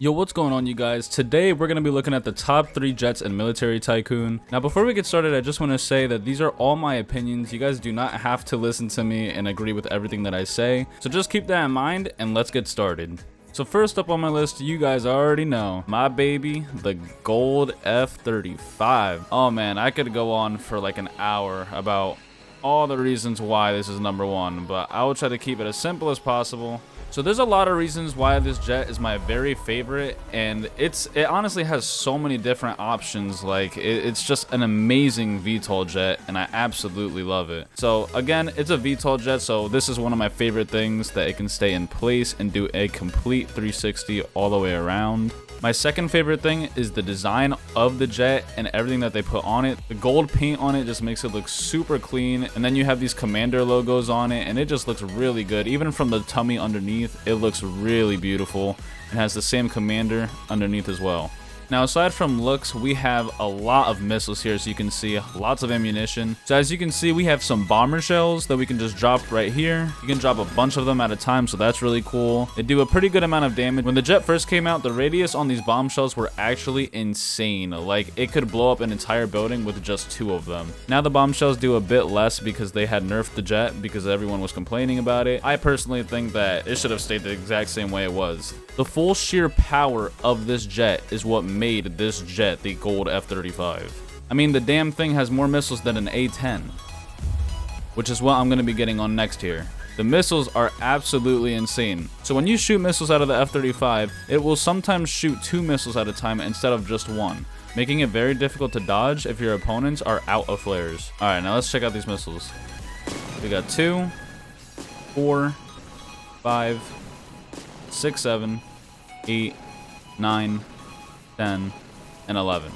Yo, what's going on, you guys? Today we're going to be looking at the top 3 jets in Military Tycoon. Now, before we get started, I just want to say that these are all my opinions. You guys do not have to listen to me and agree with everything that I say. So just keep that in mind and let's get started. So first up on my list, you guys already know, my baby, the gold F-35. Oh man, I could go on for like an hour about all the reasons why this is number 1, but I will try to keep it as simple as possible. So there's a lot of reasons why this jet is my very favorite, and it honestly has so many different options. Like it's just an amazing VTOL jet, and I absolutely love it. So again, it's a VTOL jet, so this is one of my favorite things, that it can stay in place and do a complete 360 all the way around. My second favorite thing is the design of the jet and everything that they put on it. The gold paint on it just makes it look super clean, and then you have these commander logos on it, and it just looks really good. Even from the tummy underneath, it looks really beautiful and has the same commander underneath as well. Now, aside from looks, we have a lot of missiles here, so you can see lots of ammunition. So as you can see, we have some bomber shells that we can just drop right here. You can drop a bunch of them at a time, so that's really cool. They do a pretty good amount of damage. When the jet first came out, the radius on these bomb shells were actually insane. Like, it could blow up an entire building with just 2 of them. Now the bomb shells do a bit less because they had nerfed the jet because everyone was complaining about it. I personally think that it should have stayed the exact same way it was. The full sheer power of this jet is what made this jet the gold F-35. I mean, the damn thing has more missiles than an A-10, which is what I'm going to be getting on next here. The missiles are absolutely insane. So when you shoot missiles out of the F-35, it will sometimes shoot 2 missiles at a time instead of just 1, making it very difficult to dodge if your opponents are out of flares. Alright, now let's check out these missiles. We got 2, 4, 5, 6, 7, 8, 9, 10, and 11.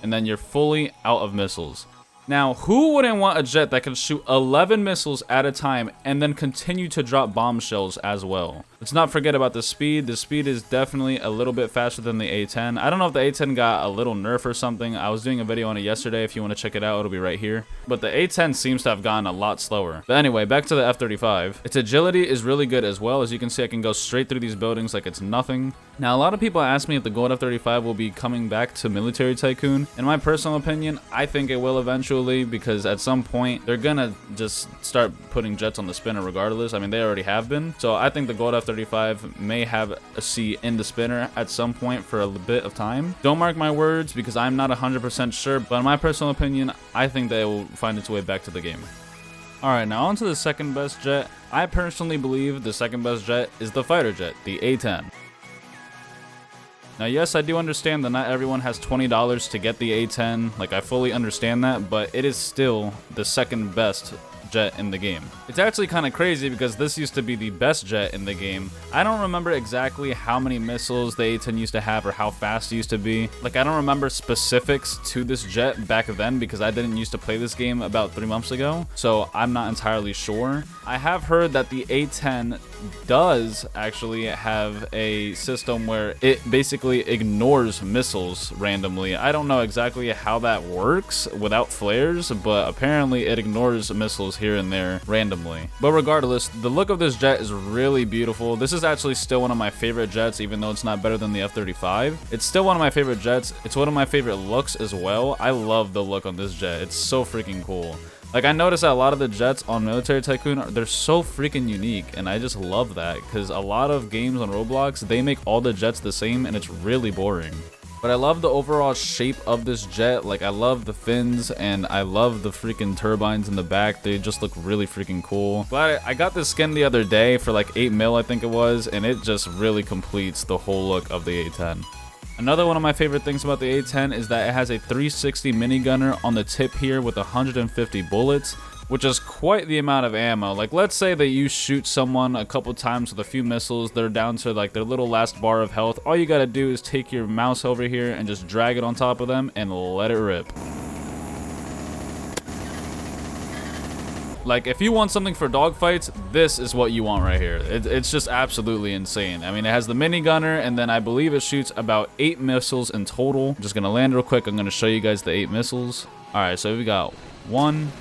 And then you're fully out of missiles. Now, who wouldn't want a jet that can shoot 11 missiles at a time and then continue to drop bombshells as well? Let's not forget about the speed. The speed is definitely a little bit faster than the A-10. I don't know if the A-10 got a little nerf or something. I was doing a video on it yesterday. If you want to check it out, it'll be right here. But the A-10 seems to have gotten a lot slower. But anyway, back to the F-35. Its agility is really good as well. As you can see, I can go straight through these buildings like it's nothing. Now, a lot of people ask me if the gold F-35 will be coming back to Military Tycoon. In my personal opinion, I think it will eventually, because at some point, they're gonna just start putting jets on the spinner regardless. I mean, they already have been. So I think the gold F-35 may have a seat in the spinner at some point for a bit of time. Don't mark my words, because I'm not 100% sure, but in my personal opinion, I think that it will find its way back to the game. Alright, now on to the second best jet. I personally believe the second best jet is the fighter jet, the A-10. Now, yes, I do understand that not everyone has $20 to get the A-10. Like, I fully understand that, but it is still the second best jet in the game. It's actually kind of crazy because this used to be the best jet in the game. I don't remember exactly how many missiles the A-10 used to have or how fast it used to be. Like, I don't remember specifics to this jet back then because I didn't used to play this game about 3 months ago, so I'm not entirely sure. I have heard that the A-10 does actually have a system where it basically ignores missiles randomly. I don't know exactly how that works without flares, but apparently it ignores missiles here and there randomly. But regardless, the look of this jet is really beautiful. This is actually still one of my favorite jets, even though it's not better than the F-35. It's still one of my favorite jets. It's one of my favorite looks as well. I love the look on this jet. It's so freaking cool. Like, I noticed that a lot of the jets on Military Tycoon, they're so freaking unique, and I just love that, because a lot of games on Roblox, they make all the jets the same, and it's really boring. But I love the overall shape of this jet. Like, I love the fins, and I love the freaking turbines in the back. They just look really freaking cool. But I got this skin the other day for like 8 mil, I think it was, and it just really completes the whole look of the A-10. Another one of my favorite things about the A-10 is that it has a 360 minigunner on the tip here with 150 bullets, which is quite the amount of ammo. Like, let's say that you shoot someone a couple times with a few missiles, they're down to like their little last bar of health. All you gotta do is take your mouse over here and just drag it on top of them and let it rip. Like, if you want something for dogfights, this is what you want right here. It's just absolutely insane. I mean, it has the minigunner, and then I believe it shoots about 8 missiles in total. I'm just gonna land real quick. I'm gonna show you guys the 8 missiles. All right, so we got 1,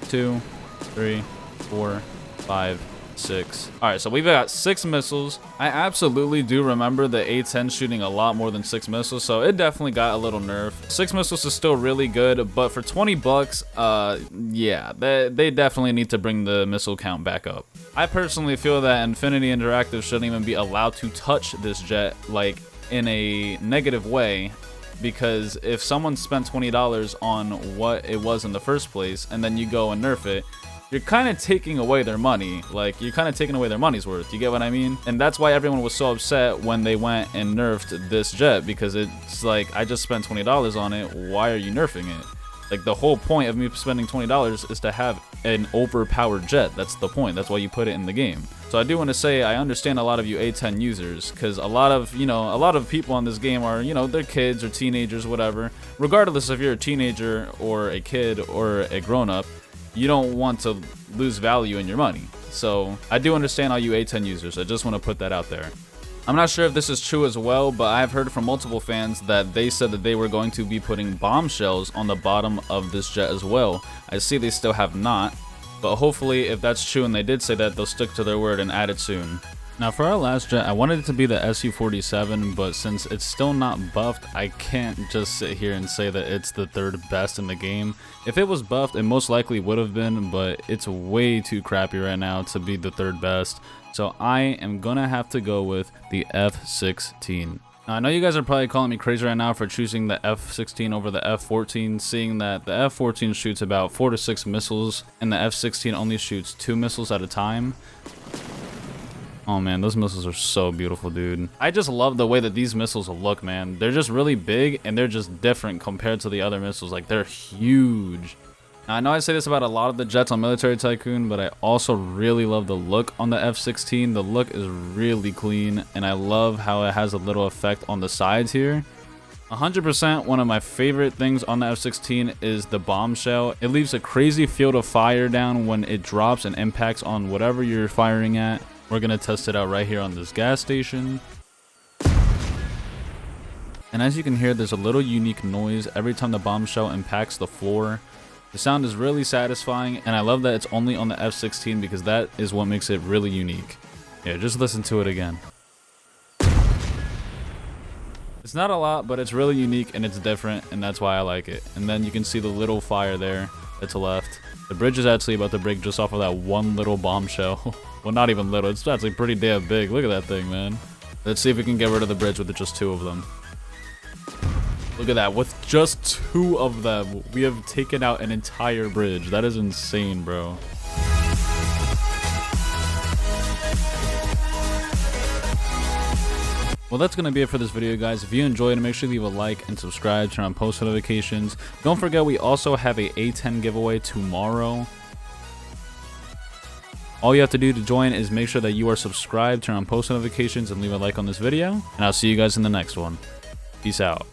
2, 3, 4, 5, 6. All right, so we've got 6 missiles. I absolutely do remember the A10 shooting a lot more than 6 missiles, so it definitely got a little nerf. 6 missiles is still really good, but for 20 bucks, yeah, they definitely need to bring the missile count back up. I personally feel that Infinity Interactive shouldn't even be allowed to touch this jet, like, in a negative way, because if someone spent $20 on what it was in the first place, and then you go and nerf it, you're kind of taking away their money. Like, you're kind of taking away their money's worth. You get what I mean? And that's why everyone was so upset when they went and nerfed this jet, because it's like, I just spent $20 on it. Why are you nerfing it? Like, the whole point of me spending $20 is to have an overpowered jet. That's the point. That's why you put it in the game. So I do want to say I understand a lot of you A10 users, because a lot of people on this game are, they're kids or teenagers, whatever. Regardless if you're a teenager or a kid or a grown-up, you don't want to lose value in your money. So I do understand all you A10 users. I just want to put that out there. I'm not sure if this is true as well, but I've heard from multiple fans that they said that they were going to be putting bombshells on the bottom of this jet as well. I see they still have not, but hopefully if that's true and they did say that, they'll stick to their word and add it soon. Now for our last jet, I wanted it to be the Su-47, but since it's still not buffed, I can't just sit here and say that it's the 3rd best in the game. If it was buffed, it most likely would have been, but it's way too crappy right now to be the 3rd best. So I am gonna have to go with the F-16. Now I know you guys are probably calling me crazy right now for choosing the F-16 over the F-14, seeing that the F-14 shoots about 4 to 6 missiles, and the F-16 only shoots 2 missiles at a time. Oh man, those missiles are so beautiful, dude. I just love the way that these missiles look, man. They're just really big and they're just different compared to the other missiles. Like, they're huge. Now, I know I say this about a lot of the jets on Military Tycoon, but I also really love the look on the F-16. The look is really clean, and I love how it has a little effect on the sides here. 100% one of my favorite things on the F-16 is the bombshell. It leaves a crazy field of fire down when it drops and impacts on whatever you're firing at. We're gonna test it out right here on this gas station. And as you can hear, there's a little unique noise every time the bombshell impacts the floor. The sound is really satisfying, and I love that it's only on the F-16 because that is what makes it really unique. Yeah, just listen to it again. It's not a lot, but it's really unique and it's different, and that's why I like it. And then you can see the little fire there that's left. The bridge is actually about to break just off of that one little bombshell. Well, not even little, it's actually pretty damn big. Look at that thing, man. Let's see if we can get rid of the bridge with just 2 of them. Look at that, with just 2 of them, we have taken out an entire bridge. That is insane, bro. Well, that's going to be it for this video, guys. If you enjoyed it, make sure to leave a like and subscribe, turn on post notifications. Don't forget, we also have a A10 giveaway tomorrow. All you have to do to join is make sure that you are subscribed, turn on post notifications, and leave a like on this video. And I'll see you guys in the next one. Peace out.